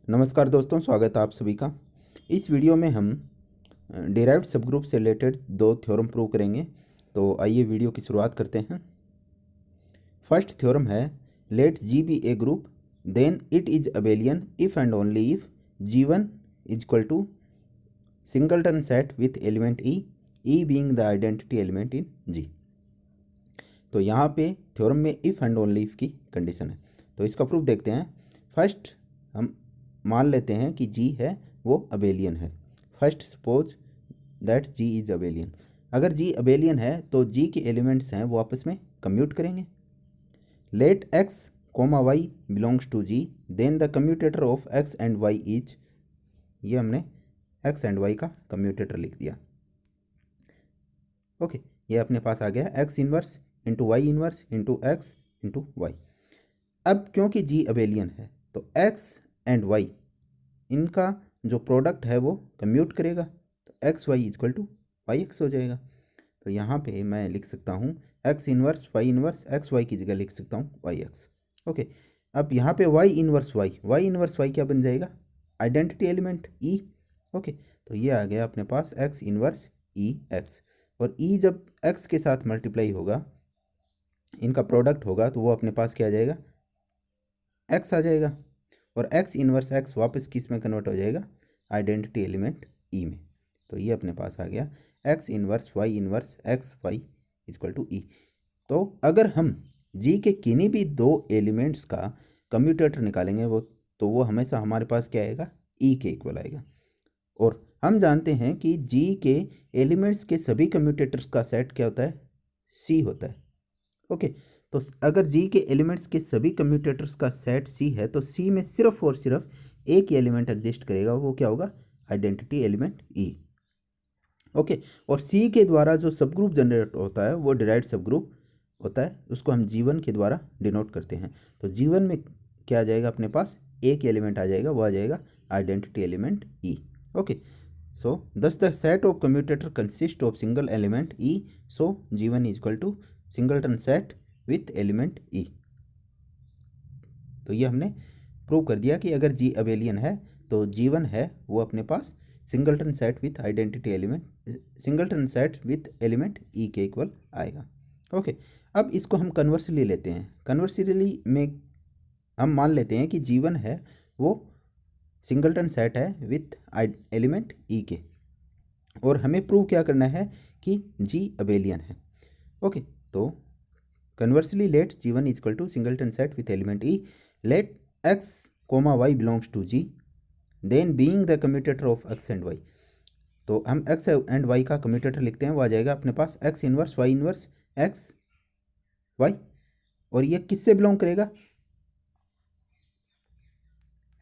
नमस्कार दोस्तों, स्वागत है आप सभी का। इस वीडियो में हम डिराइव्ड सबग्रुप से रिलेटेड दो थ्योरम प्रूव करेंगे। तो आइए वीडियो की शुरुआत करते हैं। फर्स्ट थ्योरम है, let G be a group then it is abelian if and only if G1 is equal to singleton set with element E being the identity element in G। तो यहाँ पे theorem में if and only if की condition है, तो इसका proof देखते हैं। फर्स्ट हम मान लेते हैं कि G है वो अबेलियन है। First suppose that G is abelian. अगर G अबेलियन है तो G के एलिमेंट्स हैं वो आपस में कम्यूट करेंगे। Let x comma Y belongs to G then the commutator of x and y is, ये हमने x एंड y का कम्यूटेटर लिख दिया। ओके, ये अपने पास आ गया x inverse into Y inverse into X into Y. अब क्योंकि G अबेलियन है तो x एंड y इनका जो प्रोडक्ट है वो कम्यूट करेगा, तो X Y is equal to Y X हो जाएगा। तो यहाँ पे मैं लिख सकता हूँ एक्स इनवर्स एक्स वाई की जगह लिख सकता हूँ वाई एक्स। ओके, अब यहाँ पे वाई इनवर्स वाई क्या बन जाएगा, आइडेंटिटी एलिमेंट ई। ओके, तो ये आ गया अपने पास एक्स इनवर्स ई एक्स, और ई जब एक्स के साथ मल्टीप्लाई होगा, इनका प्रोडक्ट होगा, तो वो अपने पास क्या आ जाएगा, एक्स आ जाएगा। और एक्स इनवर्स एक्स वापस किस में कन्वर्ट हो जाएगा, आइडेंटिटी एलिमेंट ई में। तो ये अपने पास आ गया x inverse x Y is equal to e. तो अगर हम जी के किन्हीं भी दो एलिमेंट्स का कम्यूटेटर निकालेंगे तो वो हमेशा हमारे पास क्या आएगा, ई के इक्वल आएगा। और हम जानते हैं कि जी के एलिमेंट्स के सभी कम्यूटेटर्स का सेट क्या होता है, सी होता है। ओके, तो अगर जी के एलिमेंट्स के सभी कम्यूटेटर्स का सेट सी है तो सी में सिर्फ और सिर्फ एक ही एलिमेंट एग्जिस्ट करेगा, वो क्या होगा, आइडेंटिटी एलिमेंट ई। ओके, और सी के द्वारा जो सब ग्रुप जनरेट होता है वो डिराइव्ड सब ग्रुप होता है, उसको हम जीवन के द्वारा डिनोट करते हैं। तो जीवन में क्या आ जाएगा, अपने पास एक एलिमेंट आ जाएगा, वो आ जाएगा identity element e. Okay, so thus the set of commutator consist of single element e, so G1 is equal to singleton set with element e. तो ये हमने प्रूव कर दिया कि अगर G अबेलियन है तो G1 है वो अपने पास singleton set with identity element, singleton set with element ई के इक्वल आएगा। ओके, अब इसको हम कन्वर्सली लेते हैं। कन्वर्सली में हम मान लेते हैं कि G1 है वो सिंगलटन सेट है विथ एलिमेंट ई के, और हमें प्रूव क्या करना है कि G अबेलियन है। ओके, तो conversely let G1 is equal to singleton set with element E, let x comma y belongs to G then being the commutator of x and y। तो हम x एंड y का commutator लिखते हैं, वो आ जाएगा अपने पास x इनवर्स x y, और ये किससे बिलोंग करेगा,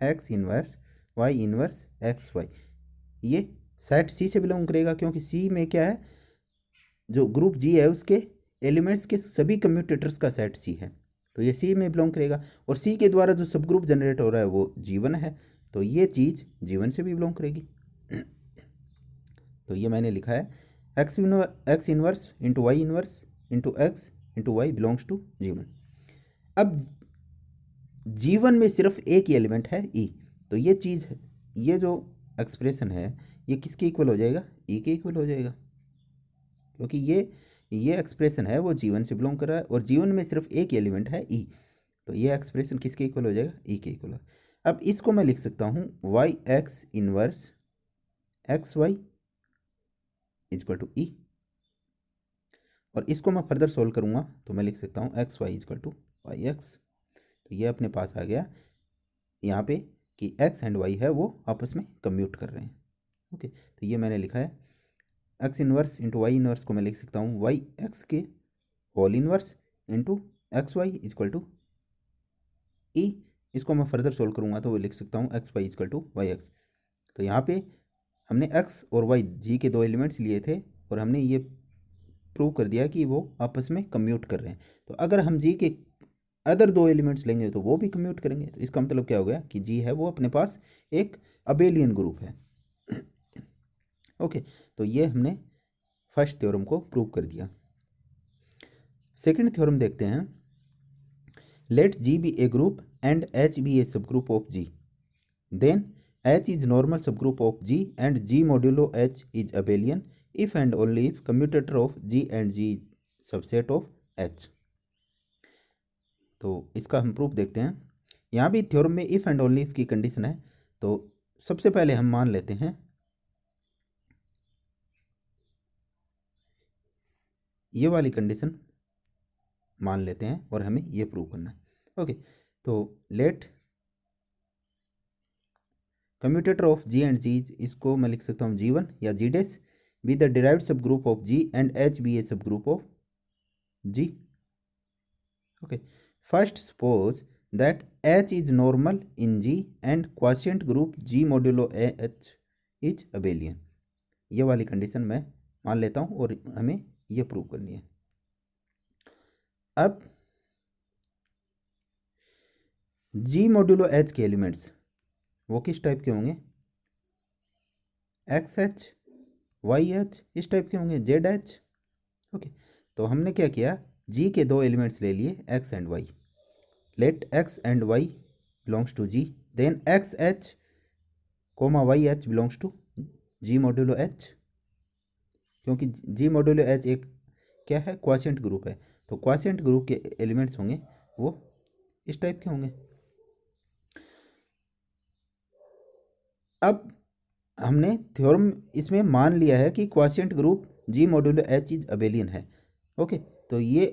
x इनवर्स x y, ये सेट C से बिलोंग करेगा, क्योंकि C में क्या है, जो ग्रुप G है उसके एलिमेंट्स के सभी कम्यूटेटर्स का सेट C है, तो ये C में बिलोंग करेगा। और C के द्वारा जो सब ग्रुप जनरेट हो रहा है वो G1 है, तो ये चीज़ G1 से भी बिलोंग करेगी। तो ये मैंने लिखा है x inverse into Y inverse into X into Y belongs to G1। अब G1 में सिर्फ एक ही एलिमेंट है E, तो ये चीज़, ये जो एक्सप्रेशन है ये किसके इक्वल हो जाएगा, E के इक्वल हो जाएगा, क्योंकि ये एक्सप्रेशन है वो G1 से बिलोंग कर रहा है, और G1 में सिर्फ एक एलिमेंट है E, तो ये एक्सप्रेशन किसके इक्वल हो जाएगा, E के इक्वल। अब इसको मैं लिख सकता हूँ y x inverse x Y is equal to e, और इसको मैं फर्दर सोल्व करूँगा तो मैं लिख सकता हूँ X Y is equal to Y X. तो ये अपने पास आ गया यहाँ पे कि एक्स एंड वाई है वो आपस में कम्यूट कर रहे हैं। ओके, तो ये मैंने लिखा है x inverse into Y inverse को मैं लिख सकता हूँ वाई एक्स के whole inverse into x Y is equal to e. इसको मैं फर्दर सोल्व करूँगा तो वो लिख सकता हूँ X Y is equal to Y X. तो यहाँ पे हमने एक्स और वाई जी के दो एलिमेंट्स लिए थे, और हमने ये प्रूव कर दिया कि वो आपस में कम्यूट कर रहे हैं। तो अगर हम जी के अदर दो एलिमेंट्स लेंगे तो वो भी कम्यूट करेंगे, तो इसका मतलब क्या हो गया कि जी है वो अपने पास एक अबेलियन ग्रुप है। ओके, तो ये हमने फर्स्ट थ्योरम को प्रूव कर दिया। सेकंड थ्योरम देखते हैं, let G be a group and H be a subgroup of G. Then H is normal subgroup of G and G modulo H is abelian if and only if commutator of G and G is subset of H। तो इसका हम proof देखते हैं। यहाँ भी theorem में if and only if की condition है। तो सबसे पहले हम मान लेते हैं ये वाली कंडीशन मान लेते हैं और हमें ये प्रूव करना है। ओके, तो let commutator of G and G, इसको मैं लिख सकता हूँ G1 या G dash be the derived subgroup of G and H be a subgroup of G। Okay, first suppose that H is normal in G and quotient group G modulo H is abelian. ये वाली condition मैं मान लेता हूँ और हमें ये prove करनी है। अब G मॉड्यूलो H के एलिमेंट्स वो किस टाइप के होंगे? XH, YH इस टाइप के होंगे, ZH। ओके, तो हमने क्या किया, G के दो एलिमेंट्स ले लिए X and Y। Let X and Y belongs to G, then XH, YH belongs to G modulo H, क्योंकि G मॉड्यूलो H एक क्या है, क्वोशिएंट ग्रुप है। तो क्वोशिएंट ग्रुप के एलिमेंट्स होंगे वो इस टाइप के होंगे। अब हमने थ्योरम इसमें मान लिया है कि quotient group G modulo H is abelian है। ओके, तो ये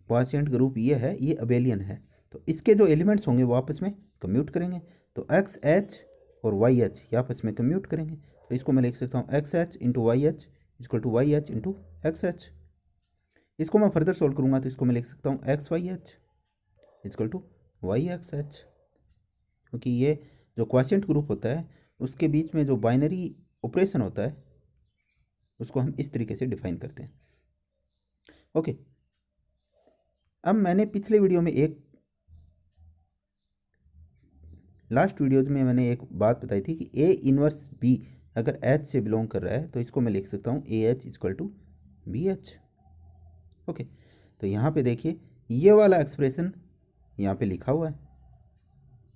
क्वोशिएंट ग्रुप ये है, ये अबेलियन है। तो इसके जो एलिमेंट्स होंगे वो आपस में कम्यूट करेंगे। तो XH और YH ये आपस में कम्यूट करेंगे। तो इसको मैं लिख सकता हूँ XH into YH equal to YH into XH। इसको मैं फर्दर सोल्व करूँगा तो इसको मैं लिख सकता हूँ XYH इक्वल टू YXH, क्योंकि ये जो क्वोशिएंट ग्रुप होता है उसके बीच में जो बाइनरी ऑपरेशन होता है उसको हम इस तरीके से डिफाइन करते हैं। ओके, अब मैंने पिछले वीडियो में लास्ट वीडियोज में मैंने एक बात बताई थी कि A इनवर्स B अगर H से बिलोंग कर रहा है तो इसको मैं लिख सकता हूँ AH equal to BH। Okay, तो यहाँ पे देखिए ये वाला एक्सप्रेशन यहाँ पे लिखा हुआ है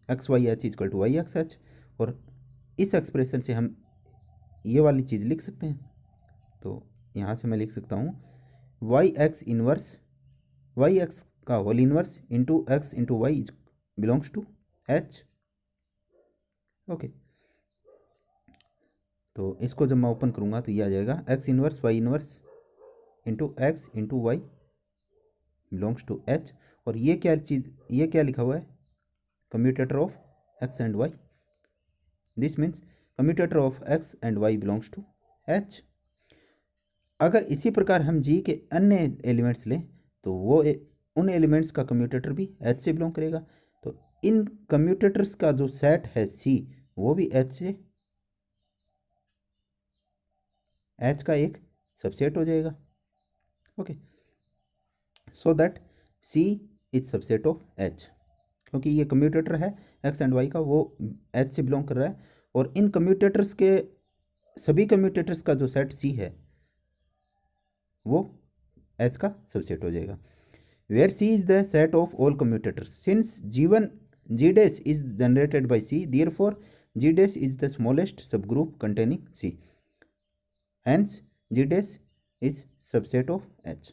XYH इक्वल टू YXH, और इस एक्सप्रेशन से हम ये वाली चीज़ लिख सकते हैं। तो यहाँ से मैं लिख सकता हूँ YX इनवर्स YX का whole inverse into X into Y belongs to H। Okay, तो इसको जब मैं ओपन करूँगा तो ये आ जाएगा X inverse Y inverse into X into Y belongs to H। और ये क्या चीज़, ये क्या लिखा हुआ है, commutator of X and Y। This means commutator of X and Y belongs to H। अगर इसी प्रकार हम G के अन्य एलिमेंट्स लें तो वो उन एलिमेंट्स का कम्यूटेटर भी H से बिलोंग करेगा। तो इन कम्यूटेटर्स का जो सेट है C वो भी H का एक सबसेट हो जाएगा। Okay, so that C is subset of H, क्योंकि ये कम्यूटेटर है X एंड Y का, वो H से बिलोंग कर रहा है। और इन कम्यूटेटर्स के सभी कम्यूटेटर्स का जो सेट C है वो H का सबसेट हो जाएगा। Where C is the set of all commutators, since G dash is generated by C, therefore G dash is the smallest subgroup containing C, hence G dash is subset of H।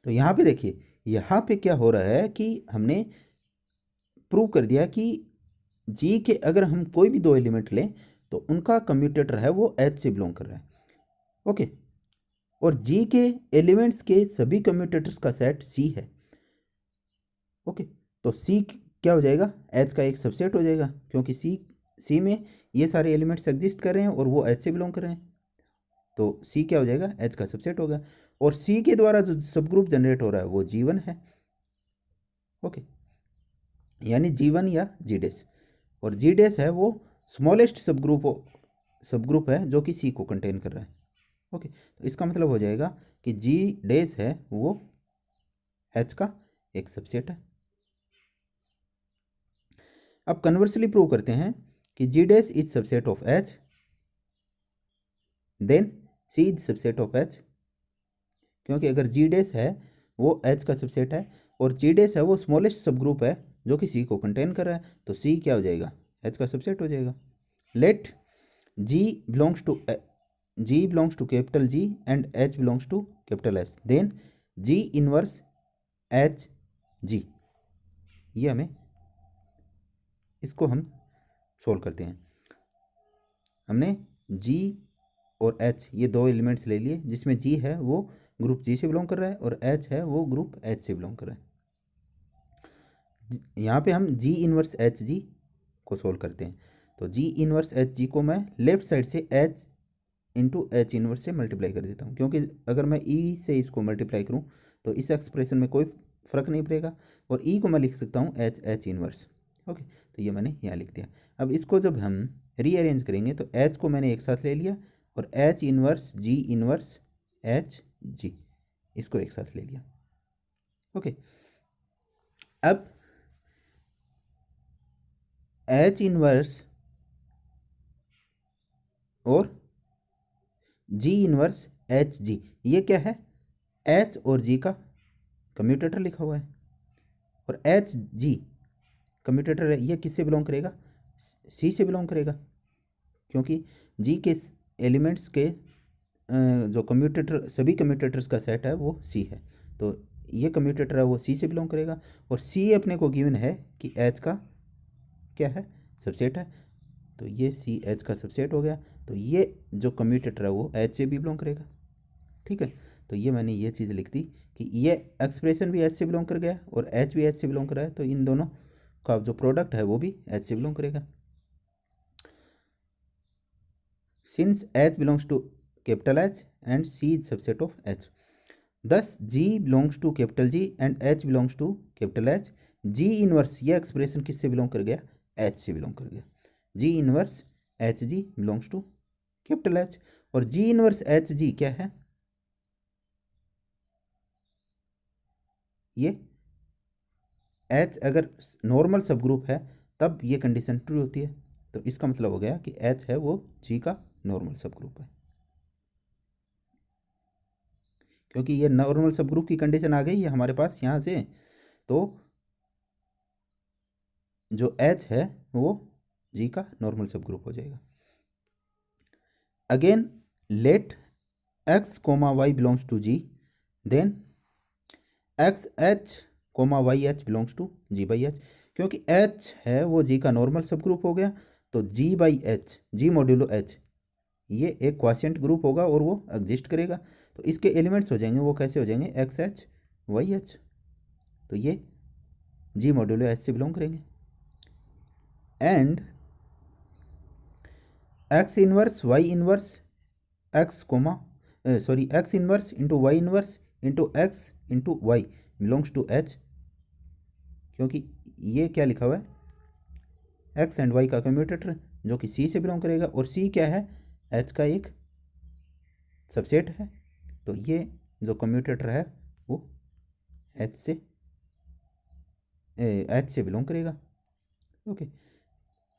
तो यहाँ पे देखिए, यहाँ पे क्या हो रहा है कि हमने प्रूव कर दिया कि G के अगर हम कोई भी दो एलिमेंट लें तो उनका कम्यूटेटर है वो H से बिलोंग कर रहा है। ओके, और G के एलिमेंट्स के सभी कम्यूटेटर्स का सेट C है। ओके, तो C क्या हो जाएगा, H का एक सबसेट हो जाएगा, क्योंकि C में ये सारे एलिमेंट्स एग्जिस्ट कर रहे हैं और वो H से बिलोंग कर रहे हैं। तो C क्या हो जाएगा, H का सबसेट होगा। और C के द्वारा जो सब ग्रुप जनरेट हो रहा है वो G1 है। ओके, यानी G1 या G डैश, और G डैश है वो स्मॉलेस्ट सब ग्रुप है जो कि C को कंटेन कर रहा है। ओके, तो इसका मतलब हो जाएगा कि G डैश है वो H का एक सबसेट है। अब कन्वर्सली प्रूव करते हैं कि G dash is subset of H, then C is subset of H, क्योंकि अगर G डैश है वो H का सबसेट है और G डैश है वो स्मॉलेस्ट सब ग्रुप है जो कि सी को कंटेन कर रहा है, तो सी क्या हो जाएगा, एच का सबसेट हो जाएगा। Let G belongs to capital G and H belongs to capital H, then G inverse H G. ये हमें, इसको हम सोल्व करते हैं। हमने जी और एच ये दो एलिमेंट्स ले लिए, जिसमें जी है वो ग्रुप जी से बिलोंग कर रहा है और एच है वो ग्रुप एच से बिलोंग कर रहा है। यहाँ पे हम जी इनवर्स एच जी को सोल्व करते हैं। तो जी इनवर्स एच जी को मैं लेफ्ट साइड से एच इंटू एच इनवर्स से मल्टीप्लाई कर देता हूँ, क्योंकि अगर मैं ई से इसको मल्टीप्लाई करूँ तो इस एक्सप्रेशन में कोई फ़र्क नहीं पड़ेगा, और ई को मैं लिख सकता हूँ एच इनवर्स। ओके, तो ये मैंने यहाँ लिख दिया। अब इसको जब हम रीअरेंज करेंगे तो एच को मैंने एक साथ ले लिया और एच इनवर्स जी इनवर्स एच जी, इसको एक साथ ले लिया। ओके, अब एच इनवर्स और जी इनवर्स एच जी, ये क्या है, एच और जी का कम्यूटेटर लिखा हुआ है, और एच जी कम्यूटेटर है, ये किससे बिलोंग करेगा, सी से बिलोंग करेगा, क्योंकि जी के एलिमेंट्स के जो कम्यूटेटर, सभी कम्यूटेटर्स का सेट है वो सी है, तो ये कम्यूटेटर है वो सी से बिलोंग करेगा, और सी अपने को गिवन है कि एच का क्या है, सबसेट है, तो ये सी एच का सबसेट हो गया, तो ये जो कम्यूटेटर है वो एच से भी बिलोंग करेगा। ठीक है, तो ये मैंने ये चीज़ लिख दी कि ये एक्सप्रेशन भी एच से बिलोंग कर गया और एच भी एच से बिलोंग कर रहा है, तो इन दोनों का जो प्रोडक्ट है वो भी एच से बिलोंग करेगा। Since H belongs to capital H and C is subset of H, thus G belongs to capital G and H belongs to capital H, G inverse ये एक्सप्रेशन किससे बिलोंग कर गया, H से belong कर गया। G inverse H G belongs to capital H, और G inverse H जी क्या है, ये एच अगर नॉर्मल सब ग्रुप है तब ये कंडीशन ट्रू होती है, तो इसका मतलब हो गया कि एच है वो जी का नॉर्मल सब ग्रुप है, क्योंकि ये नॉर्मल सब ग्रुप की कंडीशन आ गई है हमारे पास यहाँ से, तो जो एच है वो जी का नॉर्मल सब ग्रुप हो जाएगा। Again let X comma Y belongs to G, then X H comma Y H belongs to G by H, क्योंकि एच है वो जी का नॉर्मल सब ग्रुप हो गया, तो G by H G modulo H ये एक क्वाशिएंट ग्रुप होगा और वो एग्जिस्ट करेगा, तो इसके एलिमेंट्स हो जाएंगे वो कैसे हो जाएंगे, एक्स एच वाई एच, तो ये जी मॉड्यूलो एच से बिलोंग करेंगे। And X inverse Y inverse X comma sorry X inverse into Y inverse into X into Y belongs to H, क्योंकि ये क्या लिखा हुआ है, एक्स एंड वाई का कम्यूटेटर जो कि सी से बिलोंग करेगा, और सी क्या है, एच का एक सबसेट है, तो ये जो कम्यूटेटर है वो एच से बिलोंग करेगा। ओके,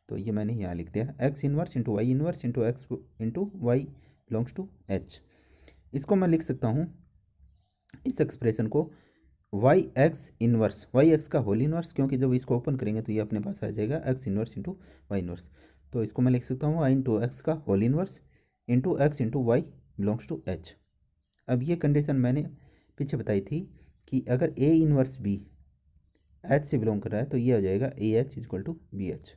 तो ये मैंने यहाँ लिख दिया, X inverse into Y inverse into X into Y belongs to H. इसको मैं लिख सकता हूँ, इस एक्सप्रेशन को Y x inverse, Y X का होल इनवर्स, क्योंकि जब इसको ओपन करेंगे तो ये अपने पास आ जाएगा X inverse into Y inverse, तो इसको मैं लिख सकता हूँ वाई इंटू एक्स का whole inverse into X into Y belongs to H. अब ये कंडीशन मैंने पीछे बताई थी कि अगर ए इनवर्स बी एच से बिलोंग कर रहा है तो ये हो जाएगा A H is equal to B H.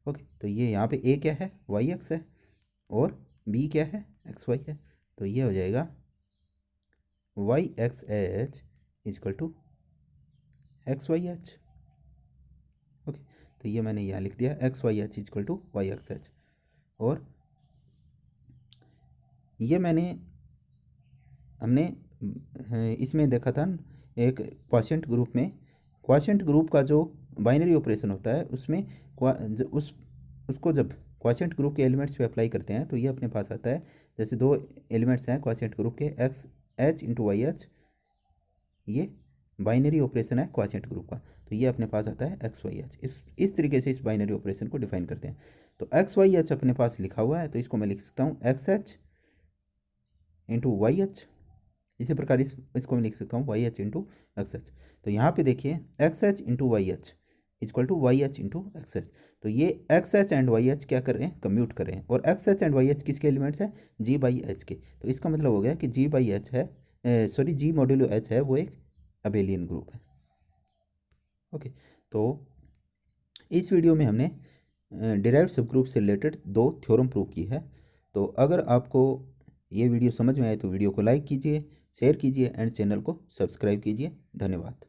Okay, तो ये यहाँ पे ए क्या है, वाई एक्स है, और बी क्या है, एक्स वाई है, तो ये हो जाएगा Y X H is equal to X Y H. Okay, तो ये मैंने यहाँ लिख दिया X Y H is equal to Y X H, और ये हमने इसमें देखा था एक क्वॉशेंट ग्रुप में, क्वॉशेंट ग्रुप का जो बाइनरी ऑपरेशन होता है उसमें उसको जब क्वॉशेंट ग्रुप के एलिमेंट्स पे अप्लाई करते हैं तो ये अपने पास आता है, जैसे दो एलिमेंट्स हैं क्वॉशेंट ग्रुप के X H into Y H, ये बाइनरी ऑपरेशन है क्वॉशेंट ग्रुप का, तो ये अपने पास आता है एक्स वाई एच। इस तरीके से इस बाइनरी ऑपरेशन को डिफाइन करते हैं। तो एक्स वाई एच अपने पास लिखा हुआ है, तो इसको मैं लिख सकता हूँ x H into Y h, इसी प्रकार इसको मैं लिख सकता हूँ y h into x h. तो यहाँ पे देखिए x H into Y h, equal to y h into x h. तो ये x h and y h क्या कर रहे हैं, कम्यूट कर रहे हैं, और x h and y h किसके एलिमेंट्स हैं, जी बाई एच के। तो इसका मतलब हो गया कि जी बाई एच है, सॉरी जी मॉड्यूलो एच है वो एक अबेलियन ग्रुप है। ओके, तो इस वीडियो में हमने डिराइव्ड सब ग्रुप से रिलेटेड 2 थ्योरम प्रूव की है। तो अगर आपको ये वीडियो समझ में आए तो वीडियो को लाइक कीजिए, शेयर कीजिए एंड चैनल को सब्सक्राइब कीजिए। धन्यवाद।